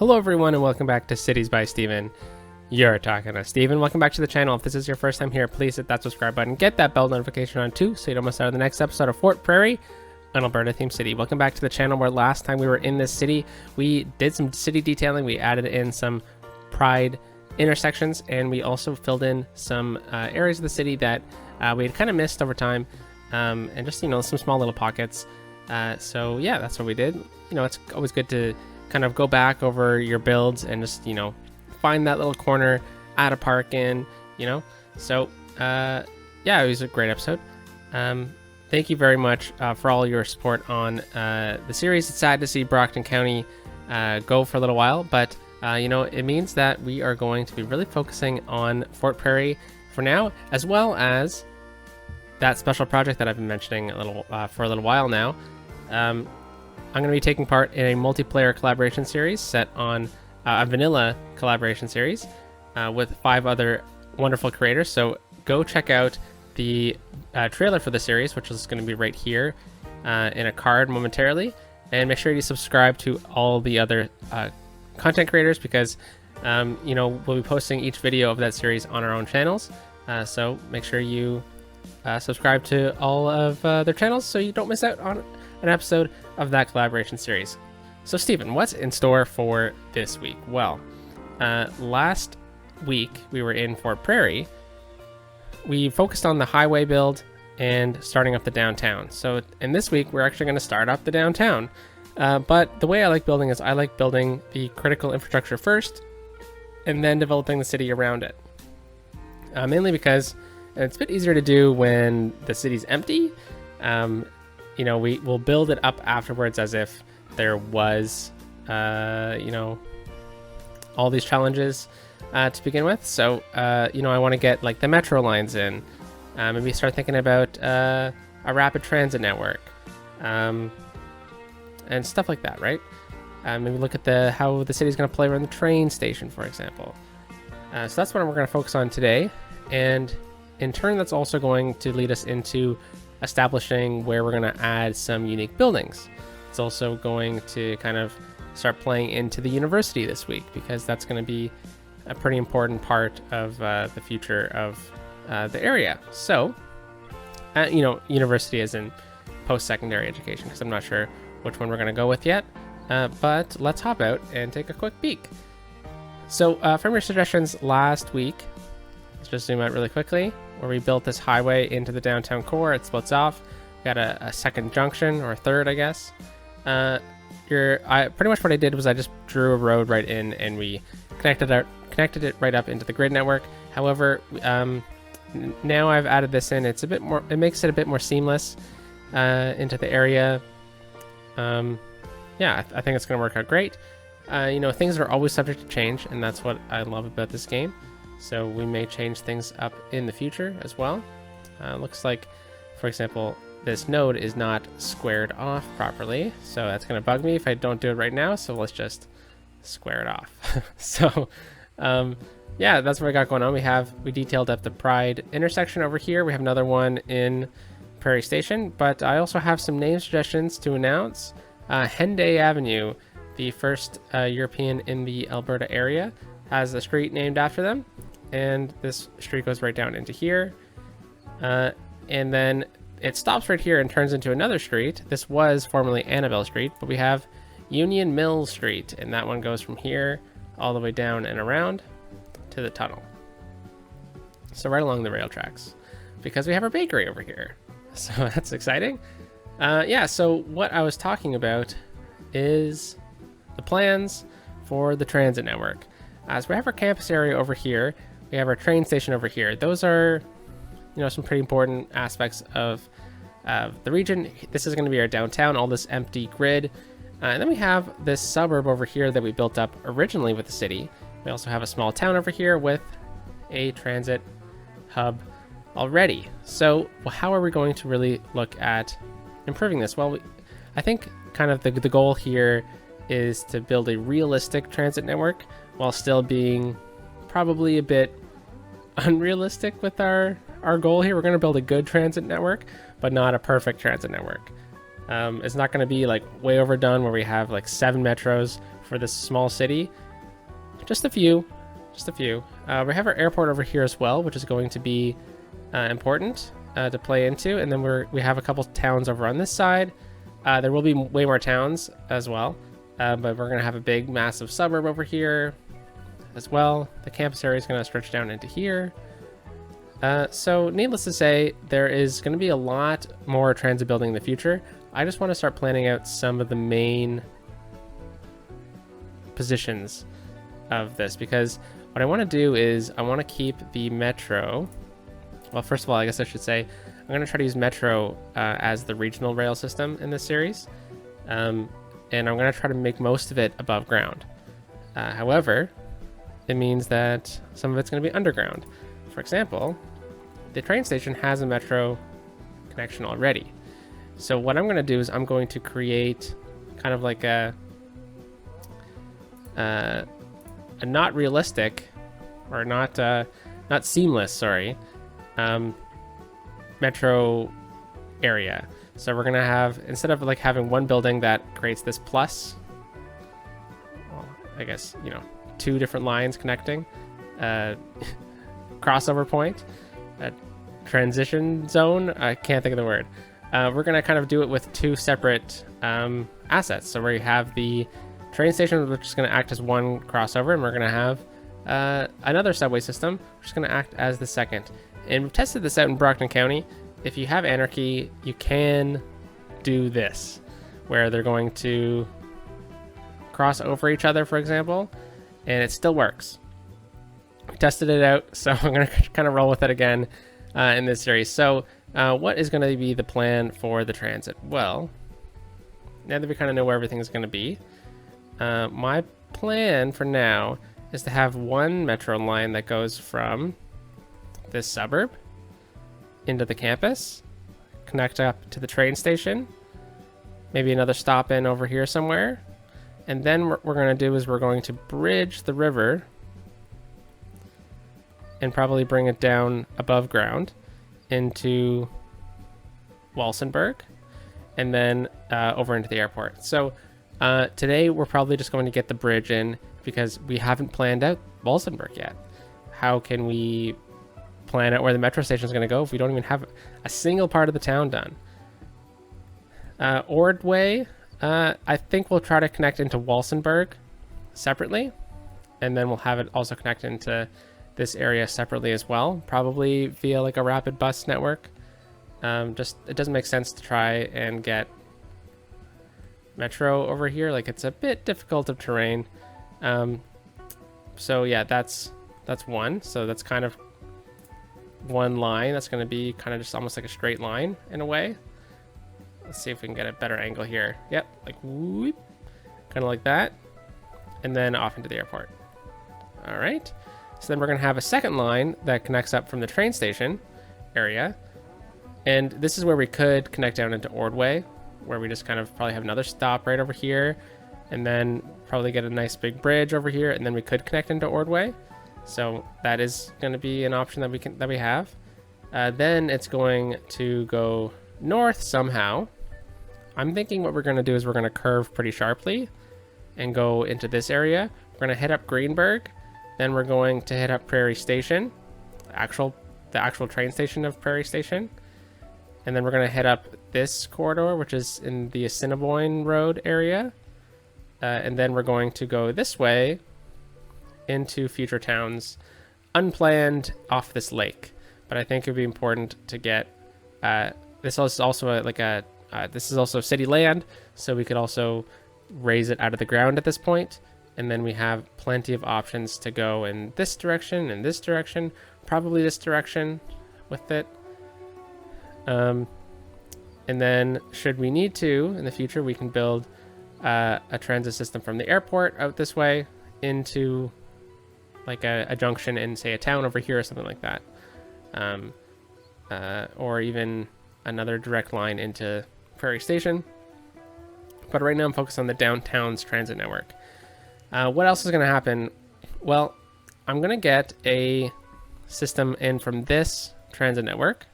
Hello everyone and welcome back to Cities by Steven. You're talking to Steven. Welcome back to the channel. If this is your first time here, please hit that subscribe button. Get that bell notification on too so you don't miss out on the next episode of Fort Prairie, an Alberta themed city. Welcome back to the channel where last time we were in this city, we did some city detailing. We added in some pride intersections and we also filled in some areas of the city that we had kind of missed over time, and just, some small little pockets. So yeah, that's what we did. It's always good to kind of go back over your builds and just, find that little corner, add a park in, So, yeah, it was a great episode. Thank you very much for all your support on the series. It's sad to see Brockton County go for a little while, but, it means that we are going to be really focusing on Fort Prairie for now, as well as that special project that I've been mentioning for a little while now. I'm going to be taking part in a multiplayer collaboration series set on a vanilla collaboration series with 5 other wonderful creators. So go check out the trailer for the series, which is going to be right here in a card momentarily. And make sure you subscribe to all the other content creators because, we'll be posting each video of that series on our own channels. So make sure you subscribe to all of their channels so you don't miss out on an episode of that collaboration series. So Steven, what's in store for this week? Well, last week we were in Fort Prairie. We focused on the highway build and starting up the downtown. So in this week we're actually going to start up the downtown. But the way I like building is I like building the critical infrastructure first and then developing the city around it. Mainly because it's a bit easier to do when the city's empty. We will build it up afterwards as if there was, all these challenges to begin with. So, I want to get like the metro lines in, maybe start thinking about a rapid transit network, and stuff like that, right? Maybe look at how the city's going to play around the train station, for example. So that's what we're going to focus on today. And in turn, that's also going to lead us into establishing where we're going to add some unique buildings. It's also going to kind of start playing into the university this week because that's going to be a pretty important part of the future of the area. So, university is in post-secondary education because I'm not sure which one we're going to go with yet, but let's hop out and take a quick peek. So from your suggestions last week, let's just zoom out really quickly, where we built this highway into the downtown core. It splits off. We got a second junction, or a third, I guess. Pretty much what I did was I just drew a road right in, and we connected it right up into the grid network. However, now I've added this in. It makes it a bit more seamless into the area. Yeah, I think it's going to work out great. Things are always subject to change, and that's what I love about this game. So we may change things up in the future as well. Looks like, for example, this node is not squared off properly. So that's going to bug me if I don't do it right now. So let's just square it off. So yeah, that's what we got going on. We detailed up the Pride intersection over here. We have another one in Prairie Station, but I also have some name suggestions to announce. Henday Avenue, the first European in the Alberta area, has a street named after them. And this street goes right down into here. And then it stops right here and turns into another street. This was formerly Annabelle Street, but we have Union Mills Street. And that one goes from here all the way down and around to the tunnel. So right along the rail tracks, because we have our bakery over here. So that's exciting. Yeah, so what I was talking about is the plans for the transit network. So we have our campus area over here. We have our train station over here. Those are, some pretty important aspects of the region. This is going to be our downtown, all this empty grid. And then we have this suburb over here that we built up originally with the city. We also have a small town over here with a transit hub already. So how are we going to really look at improving this? Well, I think kind of the goal here is to build a realistic transit network while still being probably a bit unrealistic with our goal here. We're going to build a good transit network, but not a perfect transit network. It's not going to be like way overdone where we have like 7 metros for this small city. Just a few. We have our airport over here as well, which is going to be important to play into. And then we have a couple towns over on this side. There will be way more towns as well, but we're going to have a big, massive suburb over here as well. The campus area is going to stretch down into here. So needless to say, there is going to be a lot more transit building in the future. I just want to start planning out some of the main positions of this, because what I want to do is I want to keep the metro. Well, first of all, I guess I should say I'm going to try to use metro as the regional rail system in this series. And I'm going to try to make most of it above ground. However, it means that some of it's going to be underground. For example, the train station has a metro connection already. So what I'm going to do is I'm going to create kind of like a not realistic, or not seamless, sorry, metro area. So we're going to have, instead of like having one building that creates this plus, well, I guess, you know, two different lines connecting, crossover point, transition zone, I can't think of the word. We're going to kind of do it with two separate assets. So we have the train station, which is going to act as one crossover, and we're going to have another subway system, which is going to act as the second. And we've tested this out in Brockton County. If you have anarchy, you can do this, where they're going to cross over each other, for example, and it still works. We tested it out, so I'm going to kind of roll with it again in this series. So what is going to be the plan for the transit? Well, now that we kind of know where everything is going to be, my plan for now is to have one metro line that goes from this suburb into the campus, connect up to the train station, maybe another stop in over here somewhere, and then what we're going to do is we're going to bridge the river and probably bring it down above ground into Walsenburg, and then over into the airport. So today we're probably just going to get the bridge in, because we haven't planned out Walsenburg yet. How can we plan out where the metro station is going to go if we don't even have a single part of the town done? Ordway, I think we'll try to connect into Walsenburg separately, and then we'll have it also connect into this area separately as well, probably via like a rapid bus network. Just, it doesn't make sense to try and get metro over here. Like, it's a bit difficult of terrain. So yeah, that's one. So that's kind of one line that's going to be kind of just almost like a straight line in a way. Let's see if we can get a better angle here. Yep, like whoop, kind of like that, and then off into the airport. All right, so then we're going to have a second line that connects up from the train station area, and this is where we could connect down into Ordway, where we just kind of probably have another stop right over here, and then probably get a nice big bridge over here, and then we could connect into Ordway. So that is going to be an option that we have. Then it's going to go north somehow. I'm thinking what we're going to do is we're going to curve pretty sharply and go into this area. We're going to hit up Greenberg, then we're going to hit up Prairie Station, the actual train station of Prairie Station, and then we're going to hit up this corridor, which is in the Assiniboine Road area, and then we're going to go this way into future towns, unplanned off this lake. But I think it would be important to get this is also this is also city land, so we could also raise it out of the ground at this point, and then we have plenty of options to go in this direction and this direction, probably this direction with it. And then should we need to in the future, we can build a transit system from the airport out this way into like a junction in, say, a town over here or something like that, or even another direct line into Prairie Station. But right now I'm focused on the downtown's transit network. What else is going to happen? Well, I'm going to get a system in from this transit network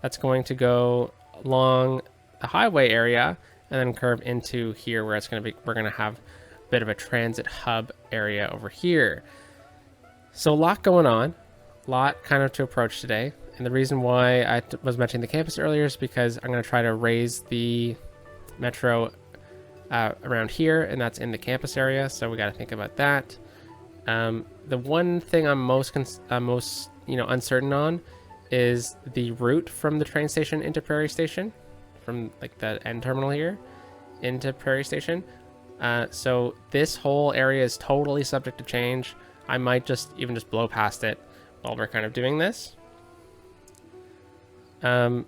that's going to go along the highway area, and then curve into here where it's going to be, we're going to have a bit of a transit hub area over here. So a lot going on, a lot kind of to approach today. And the reason why I was mentioning the campus earlier is because I'm going to try to raise the metro around here, and that's in the campus area. So we got to think about that. The one thing I'm most uncertain on is the route from the train station into Prairie Station, from like the end terminal here into Prairie Station. So this whole area is totally subject to change. I might just blow past it while we're kind of doing this. Then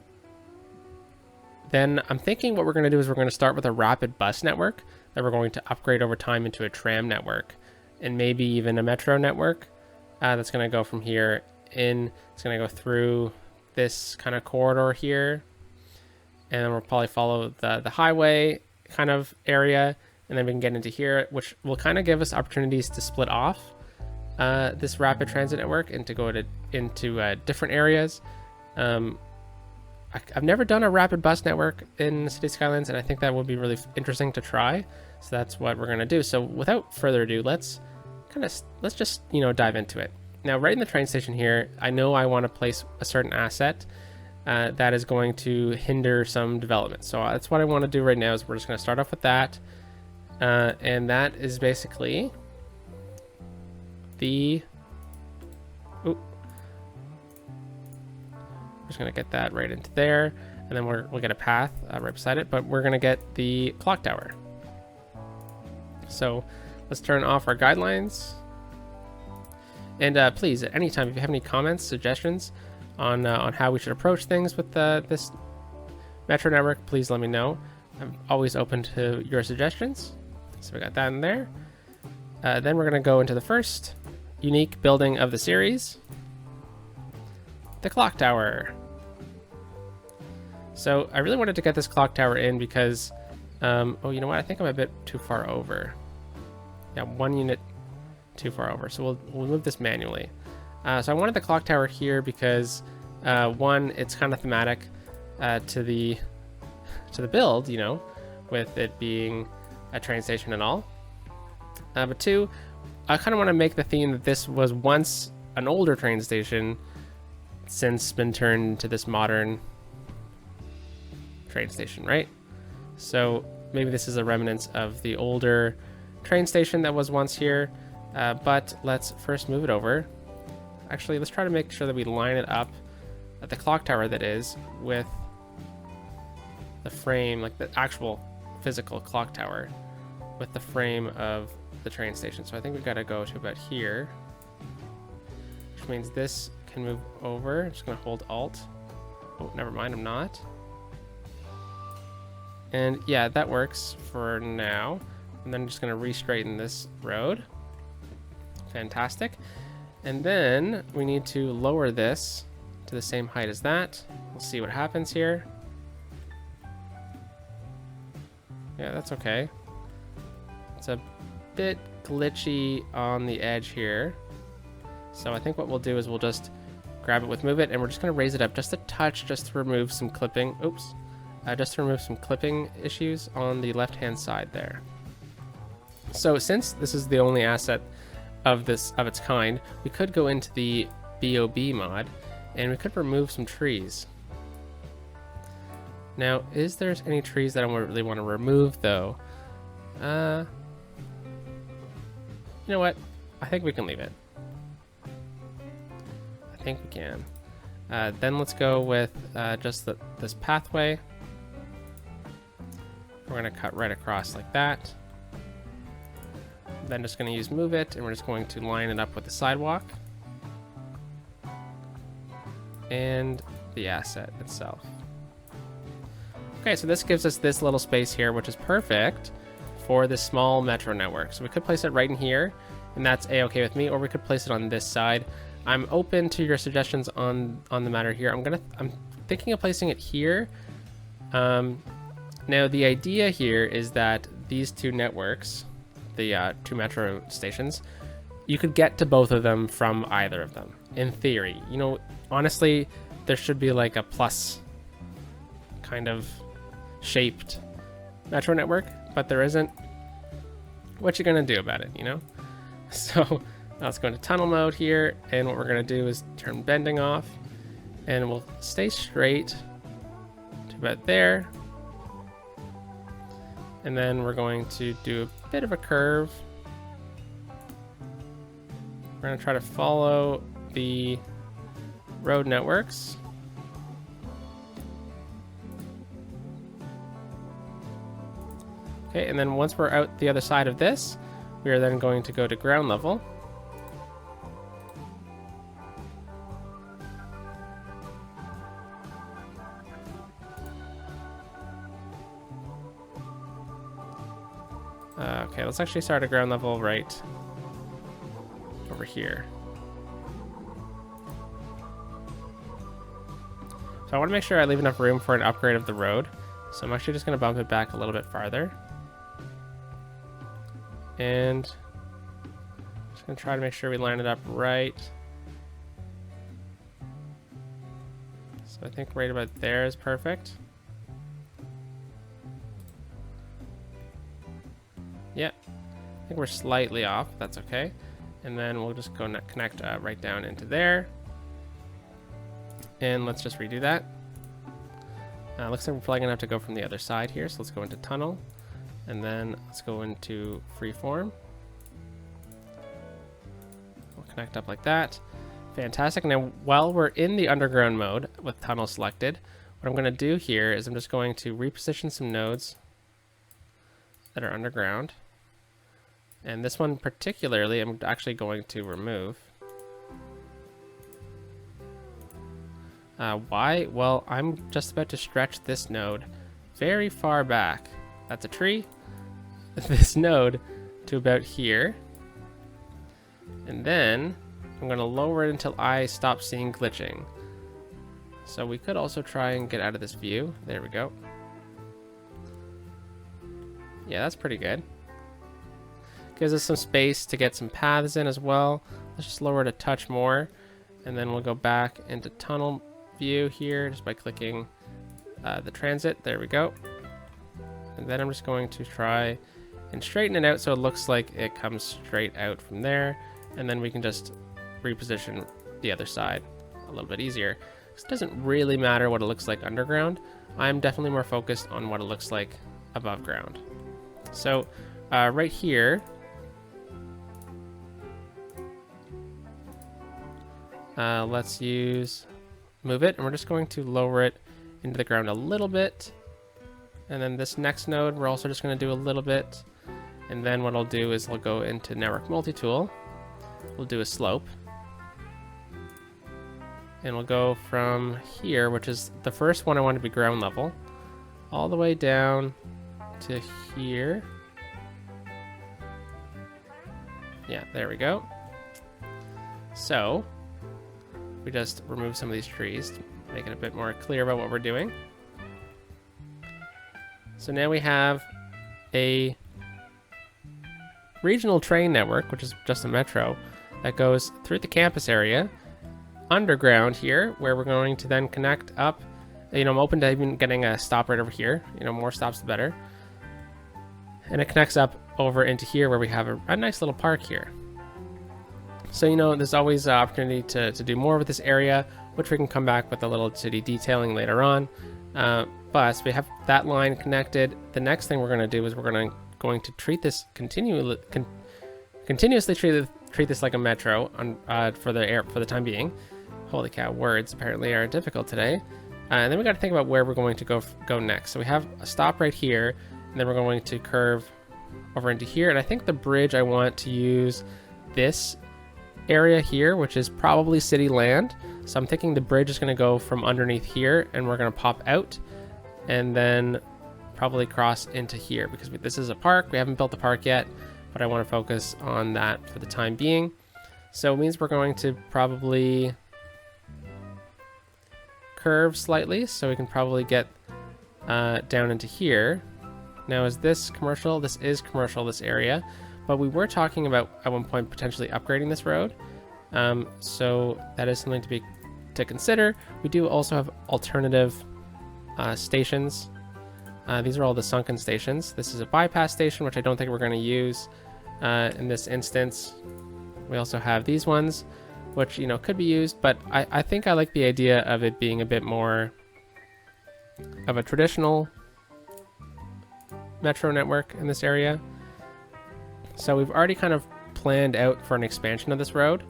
I'm thinking what we're going to do is we're going to start with a rapid bus network that we're going to upgrade over time into a tram network, and maybe even a metro network that's going to go from here in. It's going to go through this kind of corridor here, and then we'll probably follow the highway kind of area, and then we can get into here, which will kind of give us opportunities to split off this rapid transit network and to go into different areas. I've never done a rapid bus network in City Skylines, and I think that would be really interesting to try. So that's what we're going to do. So without further ado, let's just dive into it. Now, right in the train station here, I know I want to place a certain asset that is going to hinder some development. So that's what I want to do right now. Is we're just going to start off with that, and that is basically the. Just gonna get that right into there, and then we'll get a path right beside it, but we're gonna get the clock tower. So let's turn off our guidelines, and please, at any time, if you have any comments, suggestions on how we should approach things with this metro network, please let me know. I'm always open to your suggestions. So we got that in there. Then we're gonna go into the first unique building of the series, the clock tower. So I really wanted to get this clock tower in because, oh, you know what? I think I'm a bit too far over. Yeah, 1 unit too far over. So we'll move this manually. So I wanted the clock tower here because, one, it's kind of thematic to the build, with it being a train station and all. But two, I kind of want to make the theme that this was once an older train station, since been turned into this modern train station, right? So maybe this is a remnants of the older train station that was once here, but let's first move it over. Actually, let's try to make sure that we line it up at the clock tower, that is, with the frame, like the actual physical clock tower, with the frame of the train station. So I think we've got to go to about here, which means this can move over. I'm just gonna hold Alt. Oh, never mind, I'm not. And yeah, that works for now. And then I'm just gonna re-straighten this road. Fantastic. And then we need to lower this to the same height as that. We'll see what happens here. Yeah, that's okay. It's a bit glitchy on the edge here. So I think what we'll do is we'll just grab it with move it, and we're just going to raise it up just a touch, just to remove some clipping. Oops. Just to remove some clipping issues on the left-hand side there. So since this is the only asset of its kind, we could go into the BOB mod, and we could remove some trees. Now, is there any trees that I really want to remove, though? You know what? I think we can leave it. I think we can. Then let's go with just this pathway. We're going to cut right across like that. Then just going to use move it, and we're just going to line it up with the sidewalk and the asset itself. Okay, so this gives us this little space here, which is perfect for this small metro network. So we could place it right in here, and that's a-okay with me, or we could place it on this side. I'm open to your suggestions on the matter here. I'm thinking of placing it here. Now the idea here is that these two networks, the two metro stations, you could get to both of them from either of them, in theory. Honestly, there should be like a plus kind of shaped metro network, but there isn't. What you gonna do about it, you know? So let's go into tunnel mode here, and what we're gonna do is turn bending off, and we'll stay straight to about there. And then we're going to do a bit of a curve. We're gonna try to follow the road networks. Okay, and then once we're out the other side of this, we are then going to go to ground level. Okay, let's actually start at ground level right over here. So I want to make sure I leave enough room for an upgrade of the road. So I'm actually just going to bump it back a little bit farther. And just going to try to make sure we line it up right. So I think right about there is perfect. Yeah, I think we're slightly off. That's okay. And then we'll just go connect right down into there. And let's just redo that. Looks like we're probably gonna have to go from the other side here. So let's go into tunnel, and then let's go into freeform. We'll connect up like that. Fantastic. Now, while we're in the underground mode with tunnel selected, what I'm gonna do here is I'm just going to reposition some nodes that are underground. And this one particularly, I'm actually going to remove. Why? Well, I'm just about to stretch this node very far back. That's a tree. This node to about here. And then I'm going to lower it until I stop seeing glitching. So we could also try and get out of this view. There we go. Yeah, that's pretty good. Gives us some space to get some paths in as well. Let's just lower it a touch more, and then we'll go back into tunnel view here just by clicking the transit. There we go. And then I'm just going to try and straighten it out so it looks like it comes straight out from there, and then we can just reposition the other side a little bit easier. It doesn't really matter what it looks like underground. I'm definitely more focused on what it looks like above ground. So right here, let's move it, and we're just going to lower it into the ground a little bit. And then this next node, we're also just going to do a little bit. And then what I'll do is we'll go into network multi-tool. We'll do a slope. And we'll go from here, which is the first one I want to be ground level, all the way down to here. Yeah, there we go. So we just remove some of these trees to make it a bit more clear about what we're doing. So now we have a regional train network, which is just a metro, that goes through the campus area, underground here, where we're going to then connect up. You know, I'm open to even getting a stop right over here. You know, more stops the better. And it connects up over into here where we have a nice little park here. So, you know, there's always an opportunity to do more with this area, which we can come back with a little city detailing later on. But we have that line connected. The next thing we're going to do is we're going to treat this continuously treat this like a metro for the time being. Holy cow, words apparently are difficult today. And then we got to think about where we're going to go next. So we have a stop right here, and then we're going to curve over into here. And I think the bridge, I want to use this area here, which is probably city land. So I'm thinking the bridge is going to go from underneath here, and we're going to pop out and then probably cross into here, because this is a park. We haven't built the park yet, but I want to focus on that for the time being. So it means we're going to probably curve slightly, so we can probably get down into here. Now, is this commercial? This is commercial, this area, but we were talking about at one point potentially upgrading this road. So that is something to consider. We do also have alternative stations These are all the sunken stations. This is a bypass station, which I don't think we're going to use in this instance. We also have these ones, which, you know, could be used, but I think I like the idea of it being a bit more of a traditional metro network in this area. So we've already kind of planned out for an expansion of this road,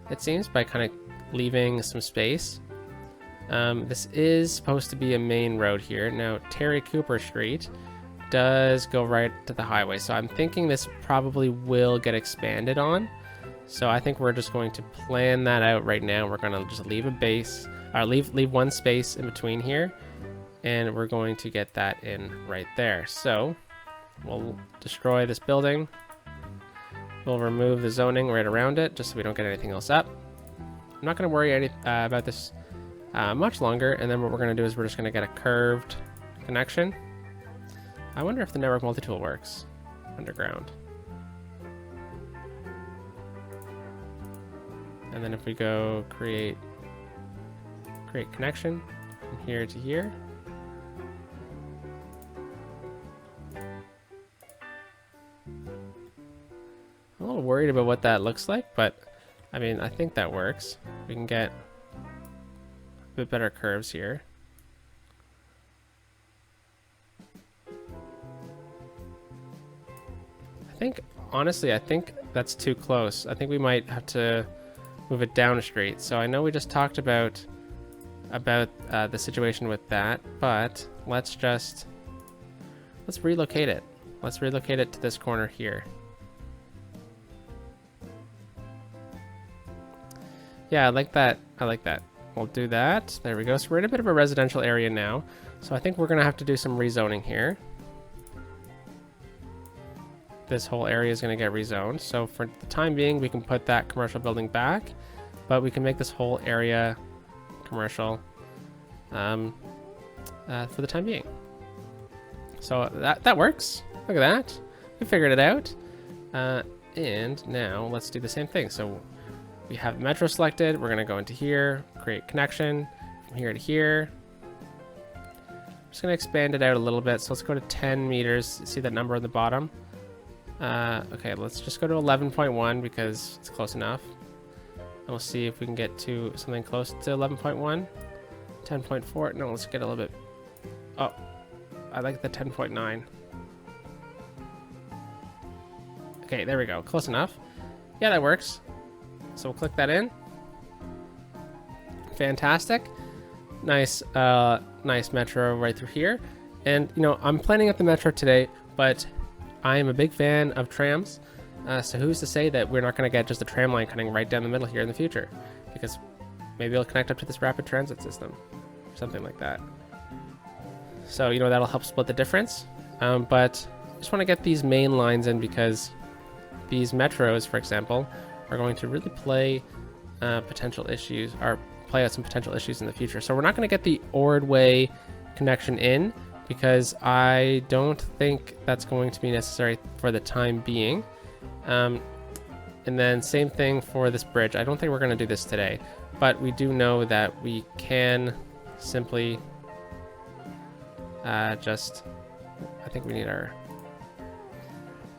it seems, by kind of leaving some space. This is supposed to be a main road here. Now, Terry Cooper Street does go right to the highway, so I'm thinking this probably will get expanded on. So I think we're just going to plan that out right now. We're going to just leave a base, or leave one space in between here, and we're going to get that in right there. So we'll destroy this building. We'll remove the zoning right around it, just so we don't get anything else up. I'm not going to worry about this much longer, and then what we're going to do is we're just going to get a curved connection. I wonder if the network multi-tool works underground. And then if we go create connection from here to here. I'm a little worried about what that looks like, but I mean, I think that works. We can get a bit better curves here. Honestly, I think that's too close. I think we might have to move it down a street. So I know we just talked about the situation with that, but let's relocate it. Let's relocate it to this corner here. Yeah, I like that. I like that. We'll do that. There we go. So we're in a bit of a residential area now. So I think we're going to have to do some rezoning here. This whole area is going to get rezoned. So for the time being, we can put that commercial building back, but we can make this whole area commercial for the time being. So that works. Look at that. We figured it out. And now let's do the same thing. So we have metro selected. We're going to go into here, create connection from here to here. I'm just going to expand it out a little bit. So let's go to 10 meters. See that number on the bottom? Okay, let's just go to 11.1 because it's close enough. And we'll see if we can get to something close to 11.1. 10.4. No, let's get a little bit. Oh, I like the 10.9. Okay, there we go. Close enough. Yeah, that works. So we'll click that in. Fantastic. Nice, nice metro right through here. And, you know, I'm planning out the metro today, but I am a big fan of trams. So who's to say that we're not going to get just a tram line cutting right down the middle here in the future? Because maybe it'll connect up to this rapid transit system or something like that. So, you know, that'll help split the difference. But I just want to get these main lines in because these metros, for example, are going to really play potential issues, or play out some potential issues in the future. So we're not going to get the Ordway connection in because I don't think that's going to be necessary for the time being. And then same thing for this bridge. I don't think we're going to do this today, but we do know that we can simply I think we need our,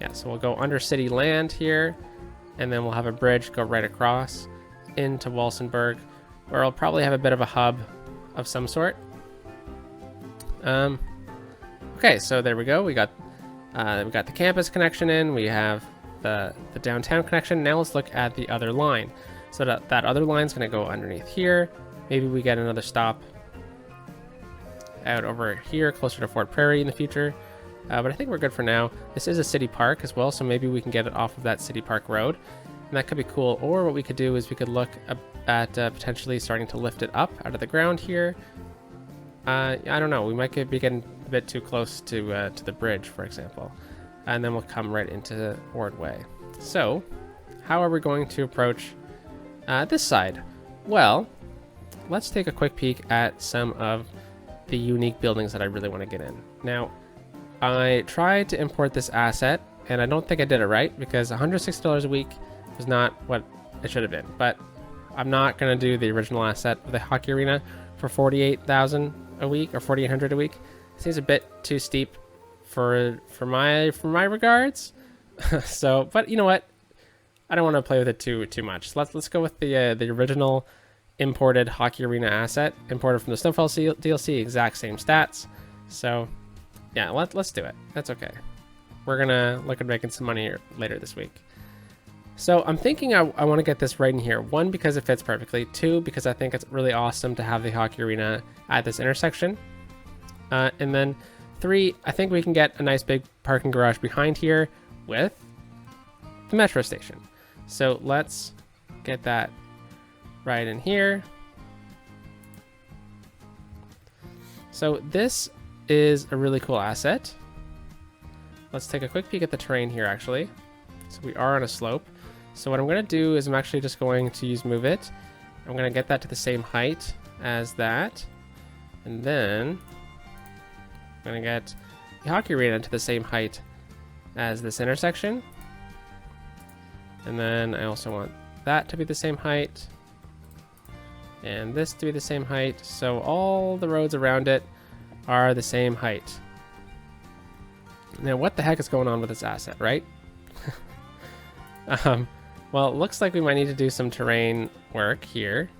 yeah, so we'll go under city land here, and then we'll have a bridge go right across into Walsenburg, where I'll probably have a bit of a hub of some sort. Okay, so there we go. We got the campus connection in. We have the downtown connection. Now let's look at the other line. So that other line is going to go underneath here. Maybe we get another stop out over here, closer to Fort Prairie in the future. But I think we're good for now. This is a city park as well, so maybe we can get it off of that city park road. And that could be cool. Or what we could do is we could look at potentially starting to lift it up out of the ground here. I don't know. We might be getting a bit too close to the bridge, for example. And then we'll come right into Ordway. So, how are we going to approach this side? Well, let's take a quick peek at some of the unique buildings that I really want to get in. Now, I tried to import this asset, and I don't think I did it right, because $160 a week was not what it should have been. But I'm not going to do the original asset of the hockey arena for $48,000 a week, or $4,800 a week. Seems a bit too steep for my regards. So, but you know what? I don't want to play with it too much. So let's go with the original imported Hockey Arena asset, imported from the Snowfall DLC, exact same stats. So, yeah, let's do it. That's okay. We're gonna look at making some money later this week. So I'm thinking I want to get this right in here. 1, because it fits perfectly. 2, because I think it's really awesome to have the Hockey Arena at this intersection. And then 3, I think we can get a nice big parking garage behind here with the metro station. So let's get that right in here. So this is a really cool asset. Let's take a quick peek at the terrain here, actually. So we are on a slope. So what I'm going to do is I'm actually just going to use Move It. I'm going to get that to the same height as that. And then I'm going to get the Hockey Arena to the same height as this intersection. And then I also want that to be the same height. And this to be the same height. So all the roads around it are the same height. Now what the heck is going on with this asset, right? Well, it looks like we might need to do some terrain work here.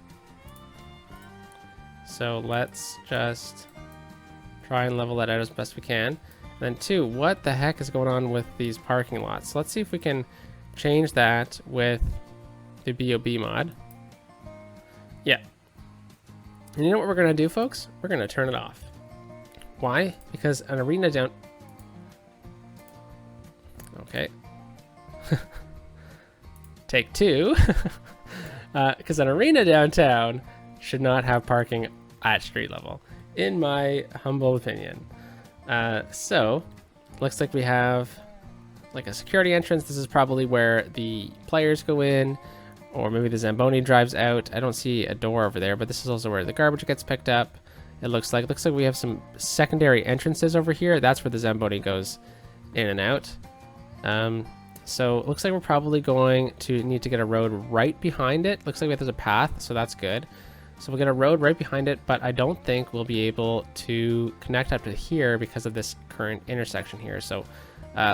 So let's just try and level that out as best we can. And then 2, what the heck is going on with these parking lots? So let's see if we can change that with the BOB mod. Yeah. And you know what we're going to do, folks? We're going to turn it off. Why? Because an arena down... Okay. Take 2. Because an arena downtown should not have parking at street level, in my humble opinion. So, looks like we have like a security entrance. This is probably where the players go in, or maybe the Zamboni drives out. I don't see a door over there, but this is also where the garbage gets picked up. It looks like we have some secondary entrances over here. That's where the Zamboni goes in and out. So it looks like we're probably going to need to get a road right behind it. Looks like there's a path, so that's good. So we'll get a road right behind it, but I don't think we'll be able to connect up to here because of this current intersection here. So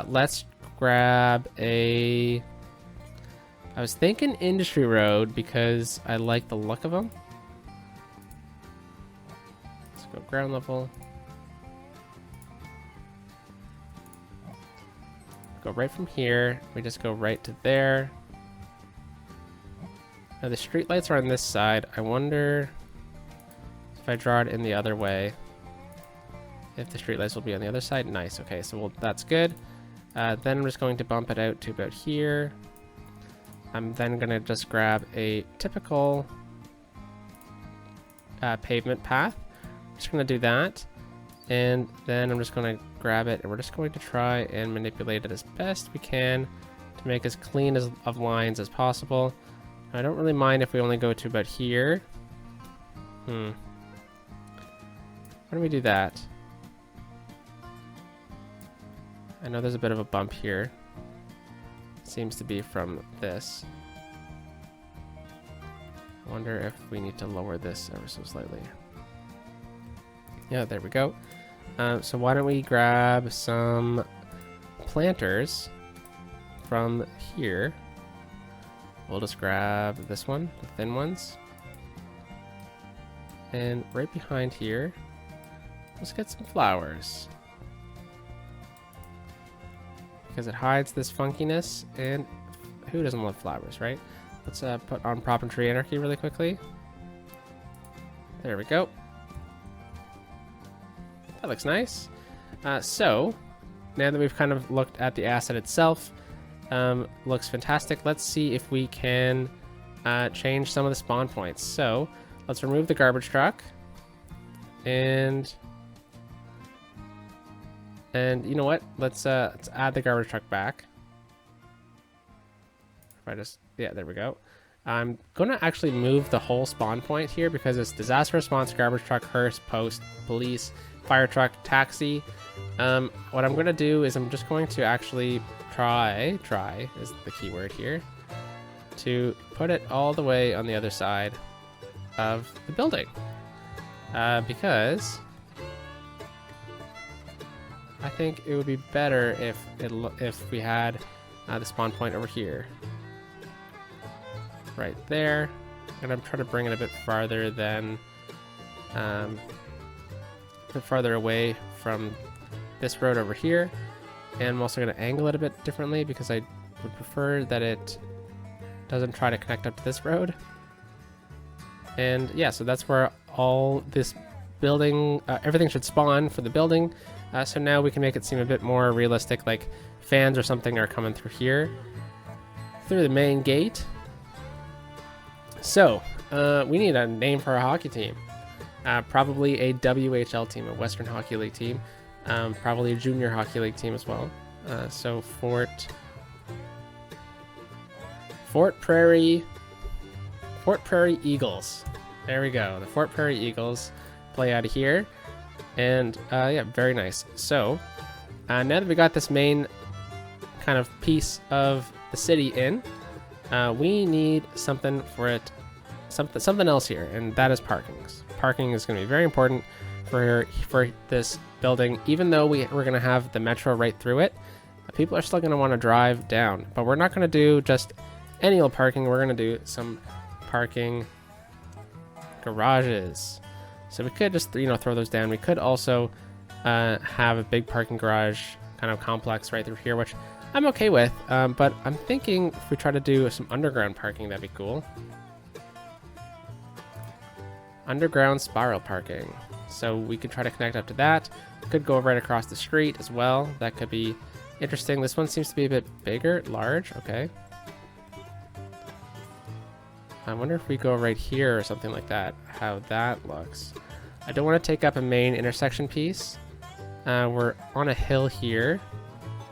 let's grab a... I was thinking industry road because I like the look of them. Let's go ground level. Go right from here. We just go right to there. Now the street lights are on this side. I wonder if I draw it in the other way, if the street lights will be on the other side. Nice. Okay, so that's good. Then I'm just going to bump it out to about here. I'm then going to just grab a typical pavement path. I'm just going to do that. And then I'm just going to grab it, and we're just going to try and manipulate it as best we can to make as clean of lines as possible. I don't really mind if we only go to about here. Why don't we do that? I know there's a bit of a bump here. Seems to be from this. I wonder if we need to lower this ever so slightly. Yeah, there we go. So why don't we grab some planters from here. We'll just grab this one, the thin ones. And right behind here, let's get some flowers. Because it hides this funkiness, and who doesn't love flowers, right? Let's put on Prop and Tree Anarchy really quickly. There we go. That looks nice. So, now that we've kind of looked at the asset itself, looks fantastic. Let's see if we can change some of the spawn points. So, let's remove the garbage truck. And you know what? Let's add the garbage truck back. If I just, yeah, there we go. I'm gonna actually move the whole spawn point here because it's disaster response, garbage truck, hearse, post, police, fire truck, taxi. What I'm gonna do is I'm just going to actually try is the key word here, to put it all the way on the other side of the building. Because I think it would be better if we had the spawn point over here. Right there. I'm going to try to bring it a bit farther than... a bit farther away from this road over here. And I'm also going to angle it a bit differently because I would prefer that it doesn't try to connect up to this road. And yeah, so that's where all this building, everything should spawn for the building. So now we can make it seem a bit more realistic, like fans or something are coming through here, through the main gate. So we need a name for our hockey team. Probably a WHL team, a Western Hockey League team. Probably a junior hockey league team as well. So Fort Prairie Eagles. There we go. The Fort Prairie Eagles play out of here. And yeah, very nice. So now that we got this main kind of piece of the city in, we need something for it, something else here, and that is parking. Parking is going to be very important for this building. Even though we're going to have the metro right through it, people are still going to want to drive down. But we're not going to do just any old parking. We're going to do some parking garages. So we could just, you know, throw those down. We could also have a big parking garage kind of complex right through here, which I'm okay with. But I'm thinking if we try to do some underground parking, that'd be cool. Underground spiral parking. So we could try to connect up to that. Could go right across the street as well. That could be interesting. This one seems to be a bit bigger, large. Okay. I wonder if we go right here or something like that, how that looks. I don't want to take up a main intersection piece. We're on a hill here.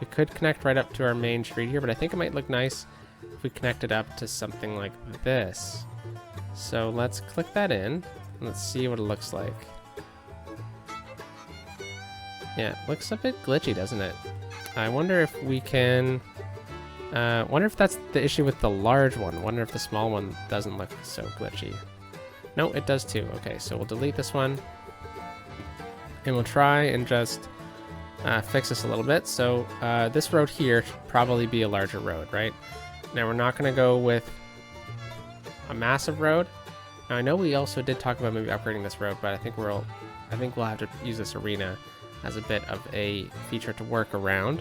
We could connect right up to our main street here, but I think it might look nice if we connect it up to something like this. So let's click that in and let's see what it looks like. Yeah, it looks a bit glitchy, doesn't it? I wonder if we can... wonder if that's the issue with the large one. Wonder if the small one doesn't look so glitchy. No, it does too. Okay, so we'll delete this one. And we'll try and just fix this a little bit. So this road here should probably be a larger road, right? Now we're not going to go with a massive road. Now I know we also did talk about maybe upgrading this road, but I think we'll have to use this arena as a bit of a feature to work around.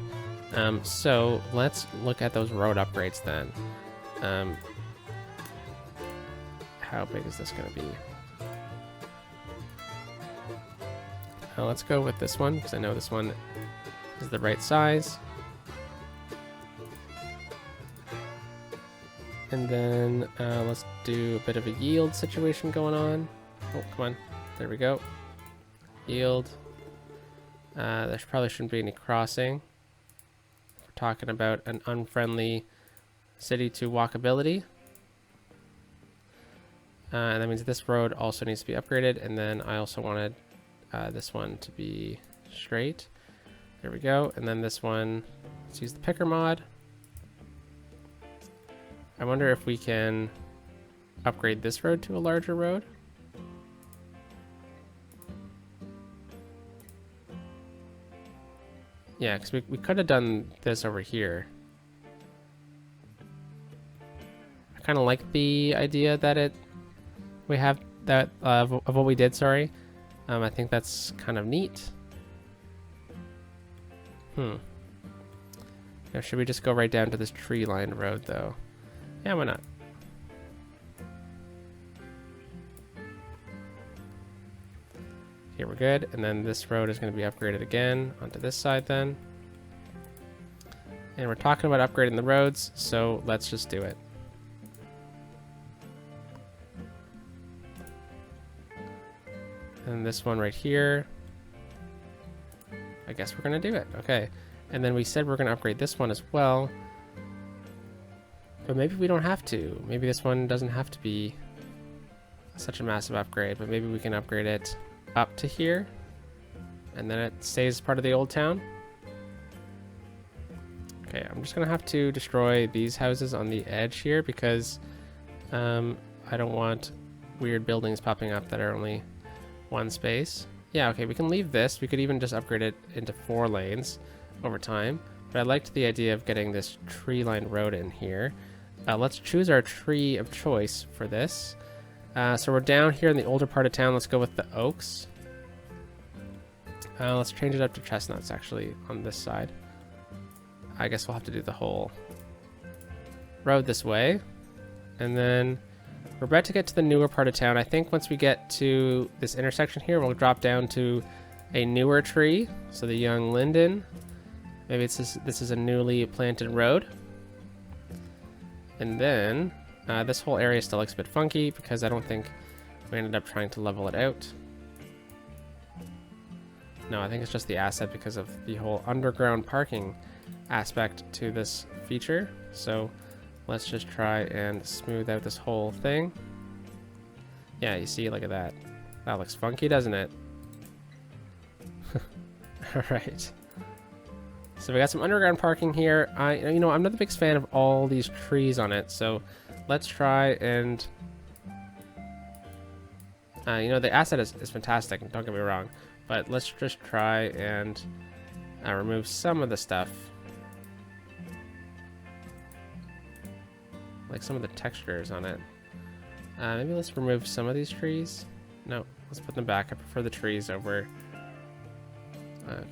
So let's look at those road upgrades then. How big is this going to be? Let's go with this one because I know this one is the right size. And then let's do a bit of a yield situation going on. Oh, come on. There we go. Yield. There probably shouldn't be any crossing. We're talking about an unfriendly city to walkability. And that means this road also needs to be upgraded. And then I also wanted this one to be straight. There we go. And then this one, let's use the picker mod. I wonder if we can upgrade this road to a larger road. Yeah, because we could have done this over here. I kind of like the idea that we have that of what we did, sorry. I think that's kind of neat. Now, should we just go right down to this tree-lined road, though? Yeah, why not? Here we're good, and then this road is going to be upgraded again onto this side then. And we're talking about upgrading the roads, so let's just do it. And this one right here, I guess we're going to do it. Okay. And then we said we're going to upgrade this one as well. But maybe we don't have to. Maybe this one doesn't have to be such a massive upgrade, but maybe we can upgrade it up to here. And then it stays part of the old town. Okay, I'm just going to have to destroy these houses on the edge here because I don't want weird buildings popping up that are only one space. Yeah, okay, we can leave this. We could even just upgrade it into 4 lanes over time. But I liked the idea of getting this tree-lined road in here. Let's choose our tree of choice for this. So we're down here in the older part of town. Let's go with the oaks. Let's change it up to chestnuts, actually, on this side. I guess we'll have to do the whole road this way. And then we're about to get to the newer part of town. I think once we get to this intersection here, we'll drop down to a newer tree. So the young linden. Maybe it's this is a newly planted road. And then this whole area still looks a bit funky because I don't think we ended up trying to level it out. No, I think it's just the asset because of the whole underground parking aspect to this feature. So let's just try and smooth out this whole thing. Yeah, you see, look at that. That looks funky, doesn't it? All right. So we got some underground parking here. I'm not the biggest fan of all these trees on it, so let's try and the asset is fantastic, don't get me wrong, but let's just try and remove some of the stuff, like some of the textures on it. Maybe let's remove some of these trees. No, let's put them back. I prefer the trees over.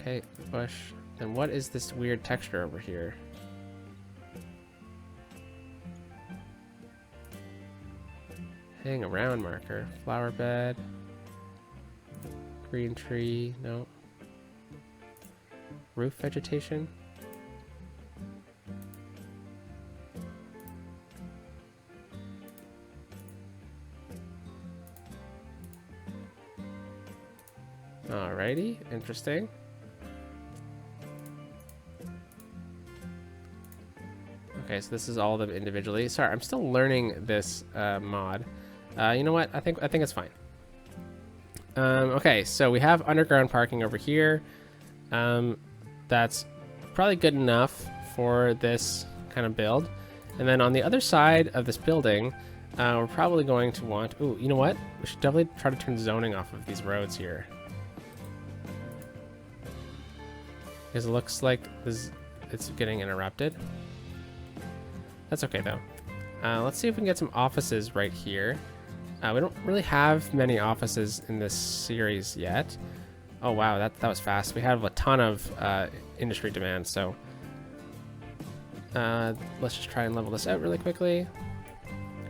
Okay, bush. And what is this weird texture over here? Hang around marker. Flower bed. Green tree. No. Roof vegetation. Alrighty, interesting. Okay, so this is all of them individually. Sorry, I'm still learning this mod. You know what? I think it's fine. Okay, so we have underground parking over here. That's probably good enough for this kind of build. And then on the other side of this building, we're probably going to want... Ooh, you know what? We should definitely try to turn zoning off of these roads here. Because it looks like it's getting interrupted. That's okay, though. Let's see if we can get some offices right here. We don't really have many offices in this series yet. Oh, wow, that was fast. We have a ton of industry demand, so... let's just try and level this out really quickly.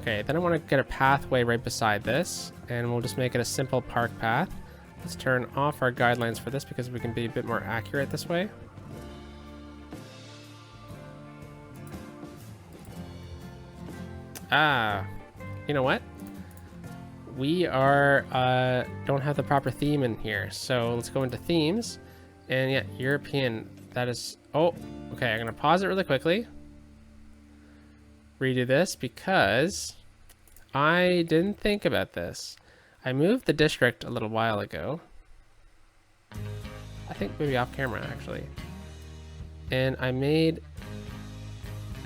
Okay, then I want to get a pathway right beside this, and we'll just make it a simple park path. Let's turn off our guidelines for this because we can be a bit more accurate this way. You know what? We don't have the proper theme in here, so let's go into themes. And yeah, European, that is... Oh, okay, I'm gonna pause it really quickly. Redo this because I didn't think about this. I moved the district a little while ago. I think maybe off camera, actually. And I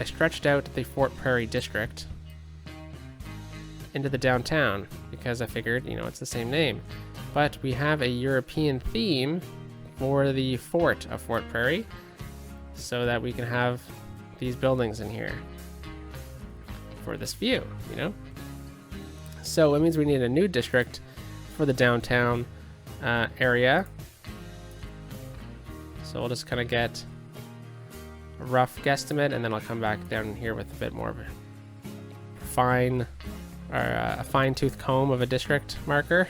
stretched out the Fort Prairie district into the downtown because I figured, it's the same name. But we have a European theme for the fort of Fort Prairie so that we can have these buildings in here for this view, So it means we need a new district for the downtown area. So we'll just kind of get a rough guesstimate, and then I'll come back down here with a bit more of a fine-tooth comb of a district marker.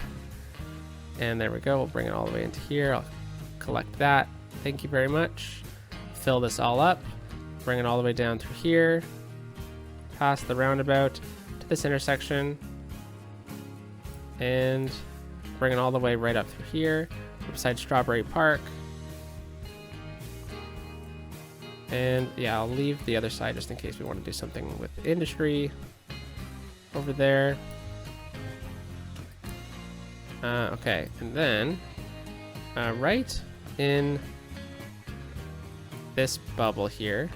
And there we go. We'll bring it all the way into here. I'll collect that. Thank you very much. Fill this all up. Bring it all the way down through here. Past the roundabout to this intersection. And bring it all the way right up through here. Beside Strawberry Park. And yeah, I'll leave the other side just in case we want to do something with industry over there. Okay, and then right in this bubble here,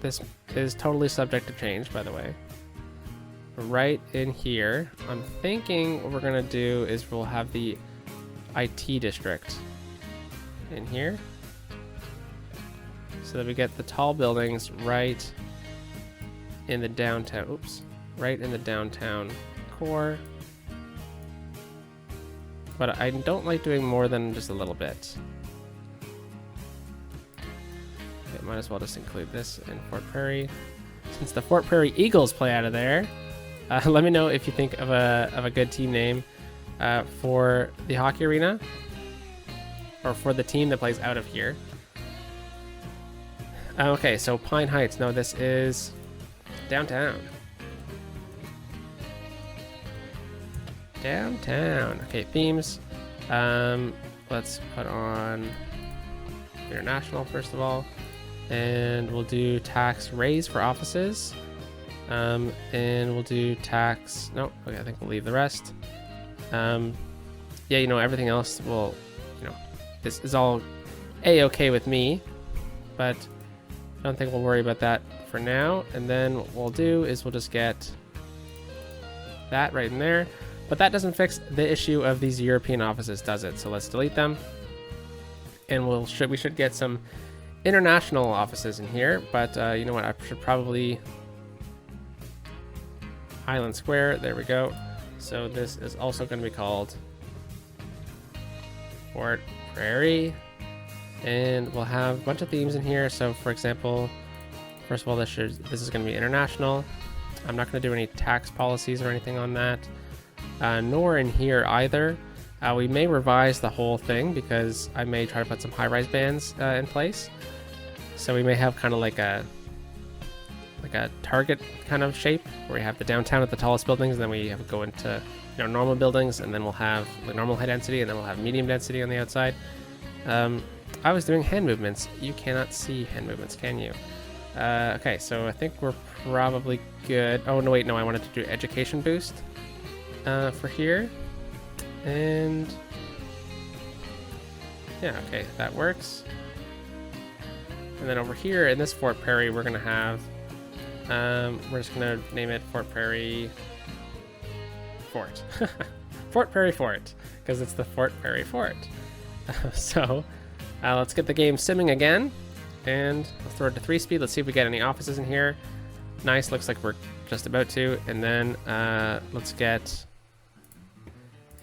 this is totally subject to change, by the way. right in here. I'm thinking what we're gonna do is we'll have the IT district in here, so that we get the tall buildings right in the downtown. Oops, right in the downtown core. But I don't like doing more than just a little bit. Okay, might as well just include this in Fort Prairie, since the Fort Prairie Eagles play out of there. Let me know if you think of a good team name for the hockey arena, or for the team that plays out of here. Okay, so Pine Heights. No, this is downtown. Downtown. Okay, themes. Let's put on international first of all, and we'll do tax raise for offices. And we'll do tax. No, okay, I think we'll leave the rest. Yeah, you know, everything else will, you know, this is all a-okay with me, but I don't think we'll worry about that for now. And then what we'll do is we'll just get that right in there. But that doesn't fix the issue of these European offices, does it? So let's delete them. And we should get some international offices in here. But you know what? I should probably Highland Square. There we go. So this is also going to be called Fort Prairie. And we'll have a bunch of themes in here. So for example, first of all, this is going to be international. I'm not going to do any tax policies or anything on that. Nor in here either. We may revise the whole thing because I may try to put some high-rise bands in place. So we may have kind of like a target kind of shape where we have the downtown at the tallest buildings, and then we have to go into, you know, normal buildings, and then we'll have the normal high density, and then we'll have medium density on the outside. I was doing hand movements. You cannot see hand movements, can you? Okay, so I think we're probably good. Oh no, wait, no, I wanted to do education boost for here, and yeah, okay, that works. And then over here in this Fort Prairie, we're gonna have we're just gonna name it Fort Prairie Fort. Fort Prairie Fort, because it's the Fort Prairie Fort. So let's get the game simming again, and let's throw it to 3-speed. Let's see if we get any offices in here. Nice, looks like we're just about to. And then let's get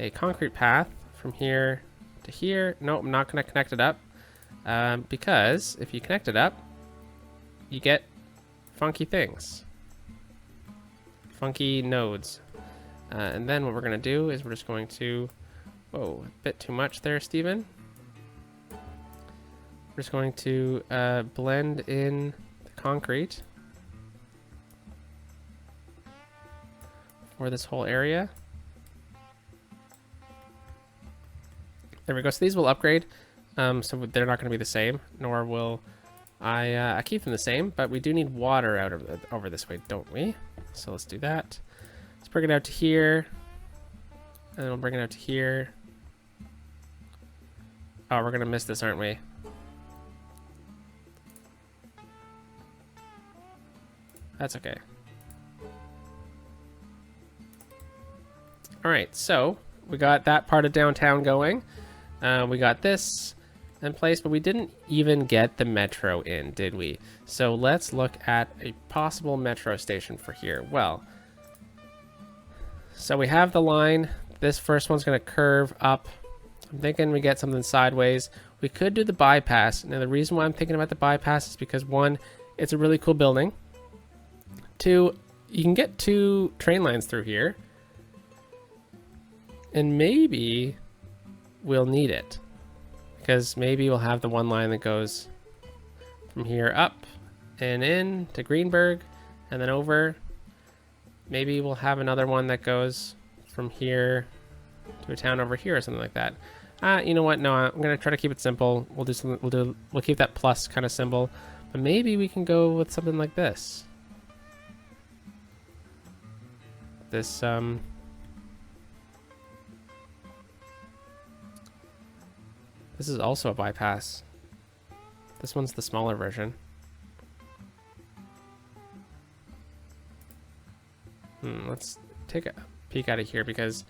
a concrete path from here to here. No, I'm not going to connect it up, because if you connect it up, you get funky things, funky nodes. And then what we're going to do is we're just going to, whoa, a bit too much there, Steven. We're just going to blend in the concrete for this whole area. There we go. So these will upgrade. So they're not going to be the same, nor will I keep them the same, but we do need water out of over this way, don't we? So let's do that. Let's bring it out to here, and then we'll bring it out to here. Oh, we're going to miss this, aren't we? That's okay. All right, so we got that part of downtown going. We got this in place, but we didn't even get the metro in, did we? So let's look at a possible metro station for here. Well, so we have the line. This first one's going to curve up. I'm thinking we get something sideways. We could do the bypass. Now, the reason why I'm thinking about the bypass is because, one, it's a really cool building. Two, you can get 2 train lines through here. And maybe we'll need it, because maybe we'll have the one line that goes from here up and in to Greenberg and then over. Maybe we'll have another one that goes from here to a town over here or something like that. You know what? No, I'm gonna try to keep it simple. We'll do something. We'll keep that plus kind of symbol, but maybe we can go with something like this. This This is also a bypass. This one's the smaller version. Let's take a peek out of here, because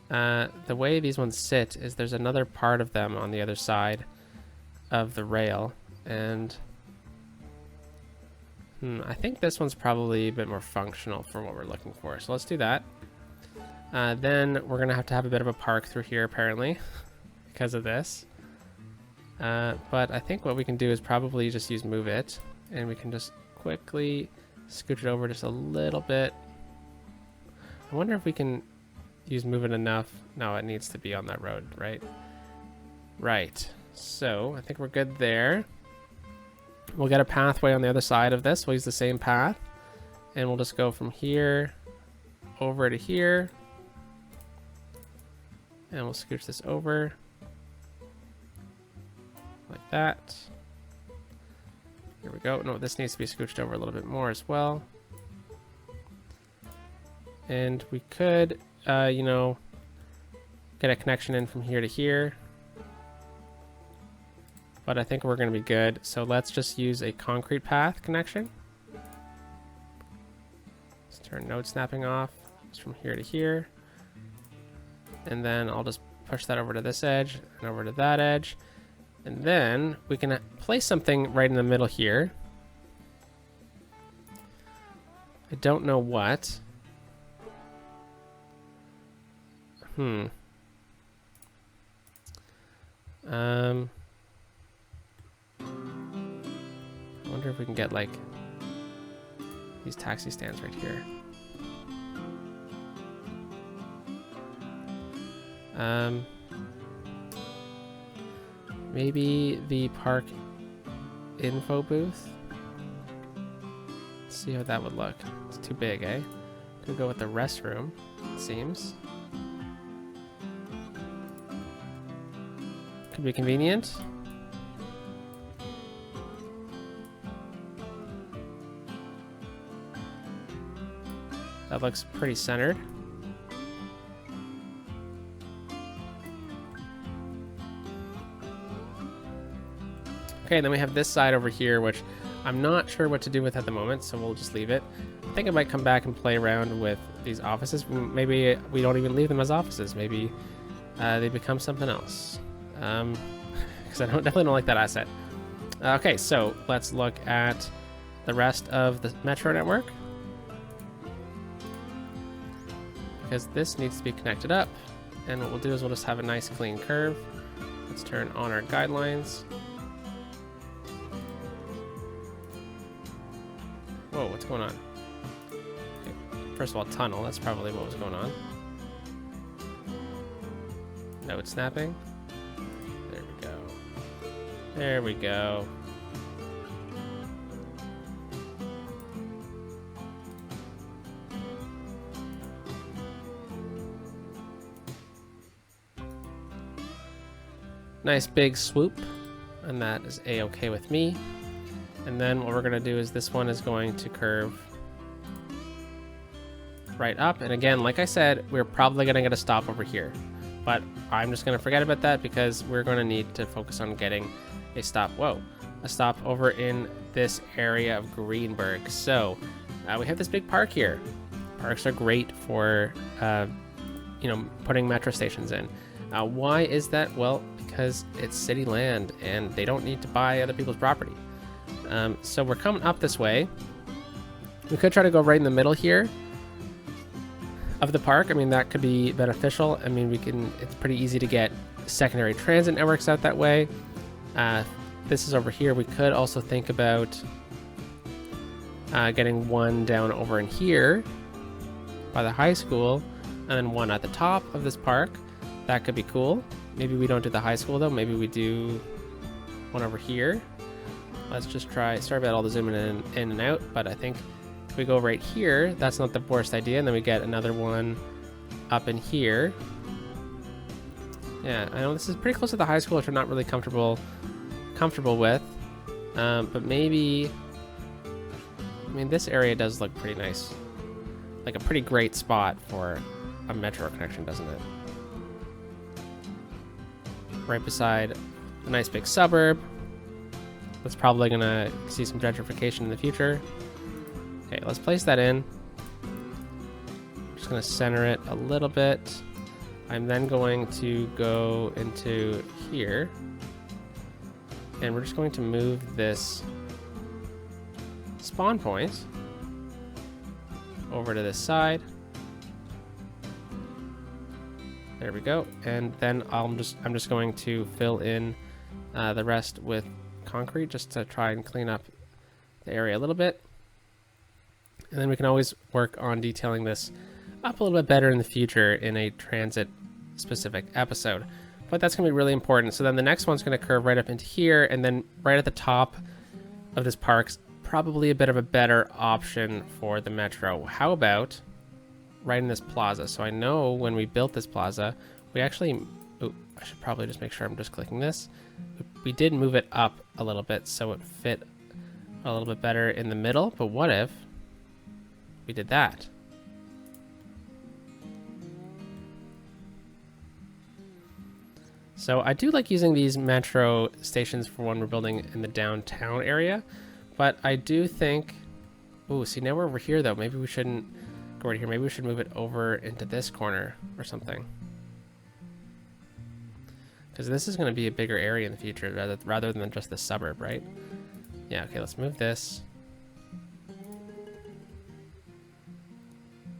the way these ones sit is there's another part of them on the other side of the rail, and I think this one's probably a bit more functional for what we're looking for. So let's do that. Then we're gonna have to have a bit of a park through here, apparently, because of this. But I think what we can do is probably just use move it, and we can just quickly scooch it over just a little bit. I wonder if we can use move it enough. No, it needs to be on that road, right? Right. So I think we're good there. We'll get a pathway on the other side of this. We'll use the same path, and we'll just go from here over to here, and we'll scooch this over like that. Here we go. No, this needs to be scooched over a little bit more as well. And we could, you know, get a connection in from here to here. But I think we're going to be good. So let's just use a concrete path connection. Let's turn node snapping off. Just from here to here. And then I'll just push that over to this edge and over to that edge. And then we can place something right in the middle here. I don't know what. I wonder if we can get like these taxi stands right here. Maybe the park info booth. Let's see how that would look. It's too big, eh? Could go with the restroom, it seems. Could be convenient. That looks pretty centered. Okay, then we have this side over here, which I'm not sure what to do with at the moment, so we'll just leave it. I think I might come back and play around with these offices. Maybe we don't even leave them as offices. Maybe they become something else. Because I definitely don't like that asset. Okay, so let's look at the rest of the metro network. Because this needs to be connected up. And what we'll do is we'll just have a nice clean curve. Let's turn on our guidelines. Whoa, what's going on? Okay, first of all, tunnel. That's probably what was going on. Node snapping. There we go. There we go. Nice big swoop, and that is a-okay with me. And then what we're going to do is this one is going to curve right up. And again, like I said, we're probably going to get a stop over here. But I'm just going to forget about that because we're going to need to focus on getting a stop. Whoa, a stop over in this area of Greenberg. So we have this big park here. Parks are great for, you know, putting metro stations in. Why is that? Well, because it's city land and they don't need to buy other people's property. So we're coming up this way. We could try to go right in the middle here of the park. I mean, that could be beneficial. I mean, it's pretty easy to get secondary transit networks out that way. This is over here. We could also think about getting one down over in here by the high school and then one at the top of this park. That could be cool. Maybe we don't do the high school though. Maybe we do one over here. Let's just try. Sorry about all the zooming in and out, but I think if we go right here, that's not the worst idea. And then we get another one up in here. Yeah, I know this is pretty close to the high school, which we're not really comfortable with. But maybe, I mean, this area does look pretty nice. Like a pretty great spot for a metro connection, doesn't it? Right beside a nice big suburb. That's probably gonna see some gentrification in the future. Okay, let's place that in. just going to center it a little bit. I'm then going to go into here, and we're just going to move this spawn point over to this side. There we go. And then I'm just going to fill in the rest with concrete just to try and clean up the area a little bit. And then we can always work on detailing this up a little bit better in the future in a transit specific episode. But that's going to be really important. So then the next one's going to curve right up into here, and then right at the top of this park's probably a bit of a better option for the metro. How about right in this plaza? So I know when we built this plaza, we actually, oh, I should probably just make sure I'm just clicking this. We did move it up a little bit so it fit a little bit better in the middle, but what if we did that? So I do like using these metro stations for when we're building in the downtown area, but I do think, oh, see, now we're over here though. Maybe we shouldn't go right here. Maybe we should move it over into this corner or something. Because this is going to be a bigger area in the future rather than just the suburb, right? Yeah, okay, let's move this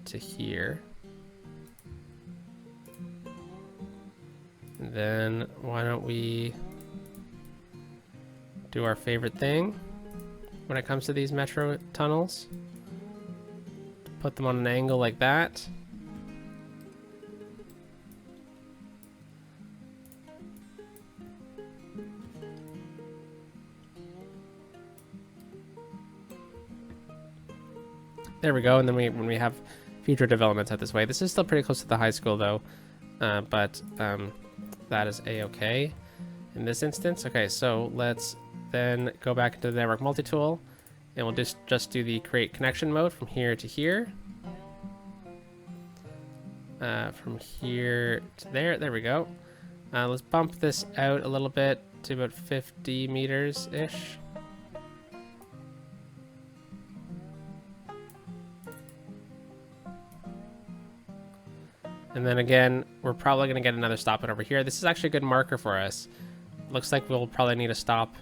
to here. And then why don't we do our favorite thing when it comes to these metro tunnels? Put them on an angle like that. There we go. And then when we have future developments out this way, this is still pretty close to the high school though, but that is a-okay in this instance. Okay, so let's then go back into the network multi-tool, and we'll just do the create connection mode from here to here. From here to there. There we go. Let's bump this out a little bit to about 50 meters-ish. And then again, we're probably going to get another stop in over here. This is actually a good marker for us. Looks like we'll probably need a stop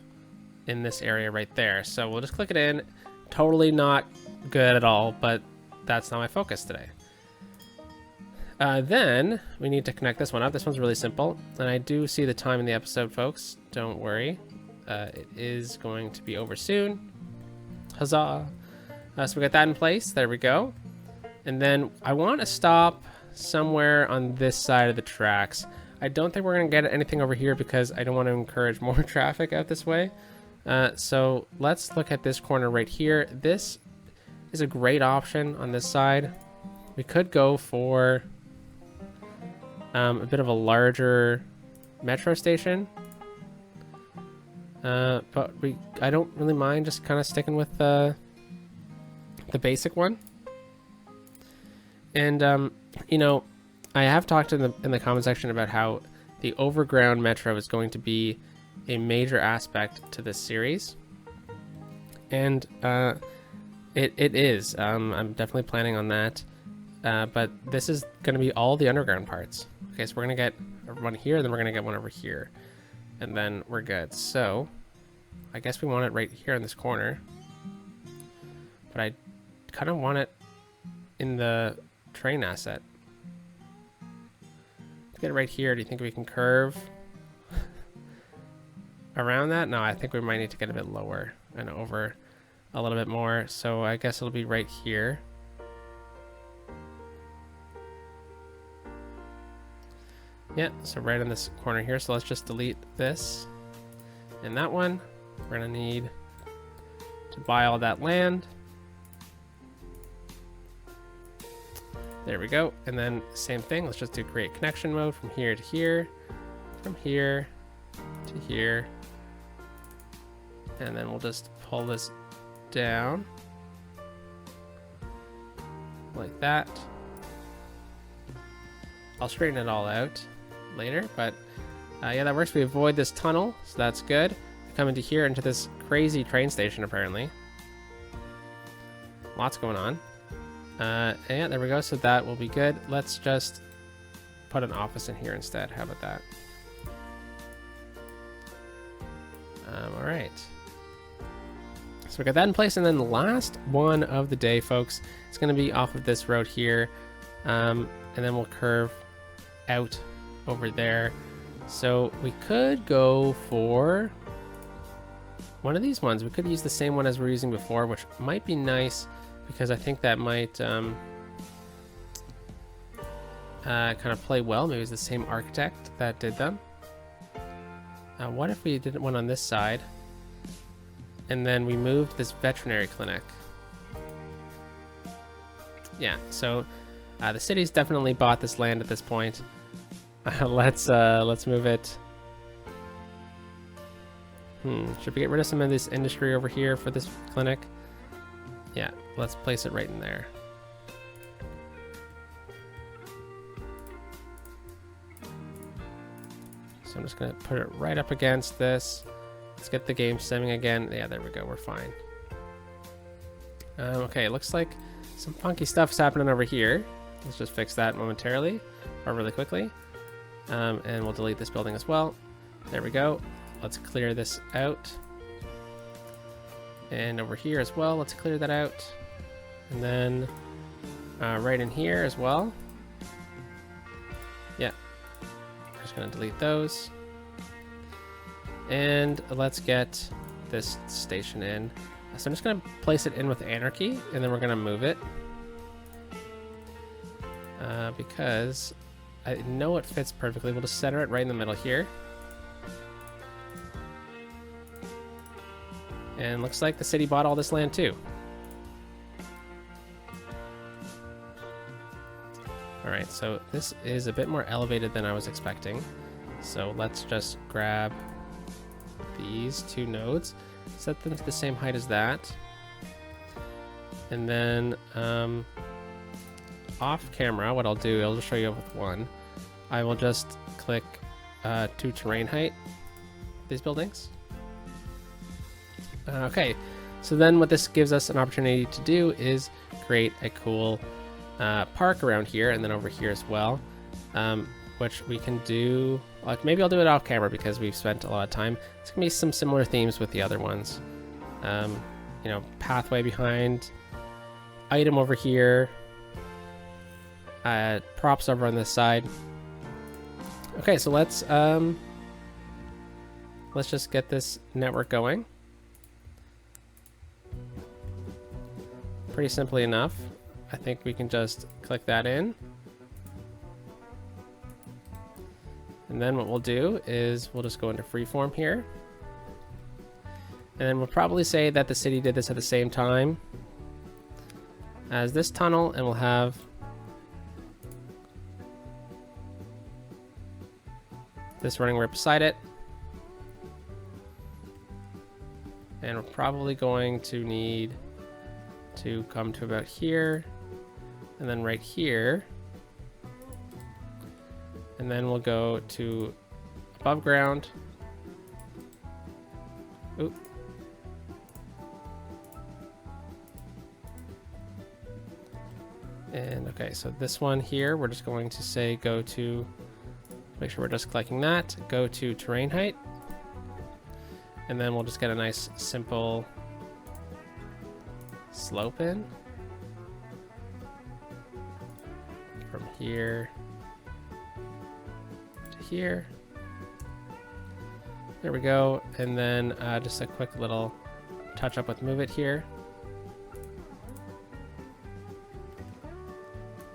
in this area right there. So we'll just click it in. Totally not good at all, but that's not my focus today. Then we need to connect this one up. This one's really simple. And I do see the time in the episode, folks. Don't worry. It is going to be over soon. Huzzah. So we got that in place. There we go. And then I want to stop somewhere on this side of the tracks. I don't think we're going to get anything over here because I don't want to encourage more traffic out this way. So let's look at this corner right here. This is a great option on this side. We could go for a bit of a larger metro station. But I don't really mind just kind of sticking with the basic one. And you know, I have talked in the comment section about how the overground metro is going to be a major aspect to this series, and it is. I'm definitely planning on that, but this is going to be all the underground parts. Okay, so we're gonna get one here, then we're gonna get one over here, and then we're good. So I guess we want it right here in this corner, but I kind of want it in the train asset. Get it right here. Do you think we can curve around that? No, I think we might need to get a bit lower and over a little bit more. So I guess it'll be right here. Yeah, so right in this corner here. So let's just delete this and that one. We're gonna need to buy all that land. There we go. And then same thing. Let's just do create connection mode from here to here, from here to here. And then we'll just pull this down like that. I'll straighten it all out later, but yeah, that works. We avoid this tunnel, so that's good. We come into here, into this crazy train station apparently. Lots going on. Yeah, there we go. So that will be good. Let's just put an office in here instead. How about that? All right. So we got that in place, and then the last one of the day, folks, it's going to be off of this road here, and then we'll curve out over there. So we could go for one of these ones. We could use the same one as we were using before, which might be nice because I think that might kind of play well. Maybe it's the same architect that did them. What if we did one on this side and then we moved this veterinary clinic? Yeah, so the city's definitely bought this land at this point. Let's move it. Should we get rid of some of this industry over here for this clinic? Yeah, let's place it right in there. So I'm just gonna put it right up against this. Let's get the game stemming again. Yeah, there we go, we're fine. Okay, looks like some funky stuff's happening over here. Let's just fix that momentarily, or really quickly. And we'll delete this building as well. There we go. Let's clear this out. And over here as well, let's clear that out. And then right in here as well. Yeah. I'm just gonna delete those. And let's get this station in. So I'm just gonna place it in with Anarchy, and then we're gonna move it. Because I know it fits perfectly. We'll just center it right in the middle here. And looks like the city bought all this land too. Alright, so this is a bit more elevated than I was expecting. So let's just grab these two nodes, set them to the same height as that. And then off camera, what I'll do, I'll just show you with one. I will just click to terrain height these buildings. Okay, so then what this gives us an opportunity to do is create a cool park around here and then over here as well, which we can do, like maybe I'll do it off camera because we've spent a lot of time. It's gonna be some similar themes with the other ones. You know, pathway behind, item over here, props over on this side. Okay, so let's just get this network going. Pretty simply enough. I think we can just click that in. And then what we'll do is we'll just go into freeform here. And then we'll probably say that the city did this at the same time as this tunnel, and we'll have this running right beside it. And we're probably going to need to come to about here, and then right here, and then we'll go to above ground. Oop. And okay, so this one here, we're just going to say go to, make sure we're just clicking that, go to terrain height, and then we'll just get a nice simple slope in from here to here. There we go. And then just a quick little touch up with move it here.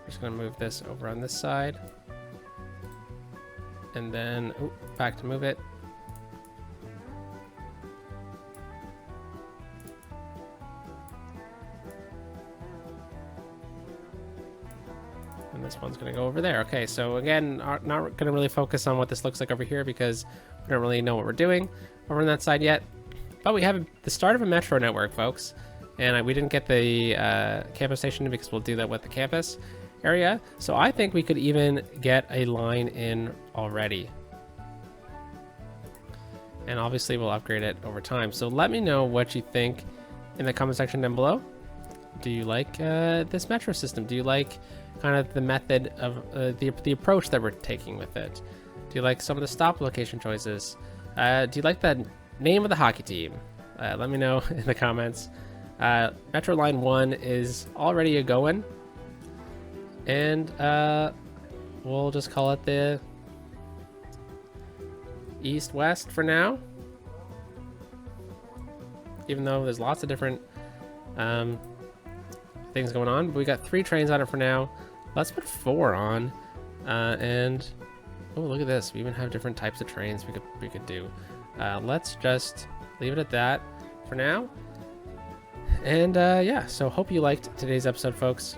Just gonna move this over on this side, and then back to move it. And this one's going to go over there. Okay, so again, not going to really focus on what this looks like over here because we don't really know what we're doing over on that side yet. But we have the start of a metro network, folks. And we didn't get the campus station because we'll do that with the campus area. So I think we could even get a line in already. And obviously we'll upgrade it over time. So let me know what you think in the comment section down below. Do you like this metro system? Do you like kind of the method of the approach that we're taking with it? Do you like some of the stop location choices? Do you like the name of the hockey team? Let me know in the comments. Metro Line 1 is already a going, and we'll just call it the East-West for now, even though there's lots of different things going on. But we got 3 trains on it for now. Let's put 4 on, and oh, look at this. We even have different types of trains we could do. Let's just leave it at that for now. And yeah, so hope you liked today's episode, folks.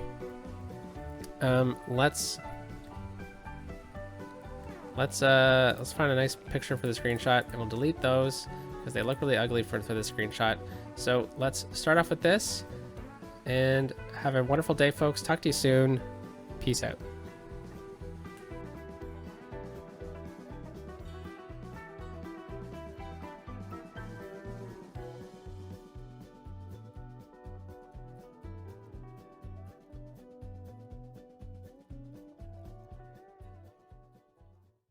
Let's find a nice picture for the screenshot, and we'll delete those because they look really ugly for the screenshot. So let's start off with this, and have a wonderful day, folks. Talk to you soon. Peace out.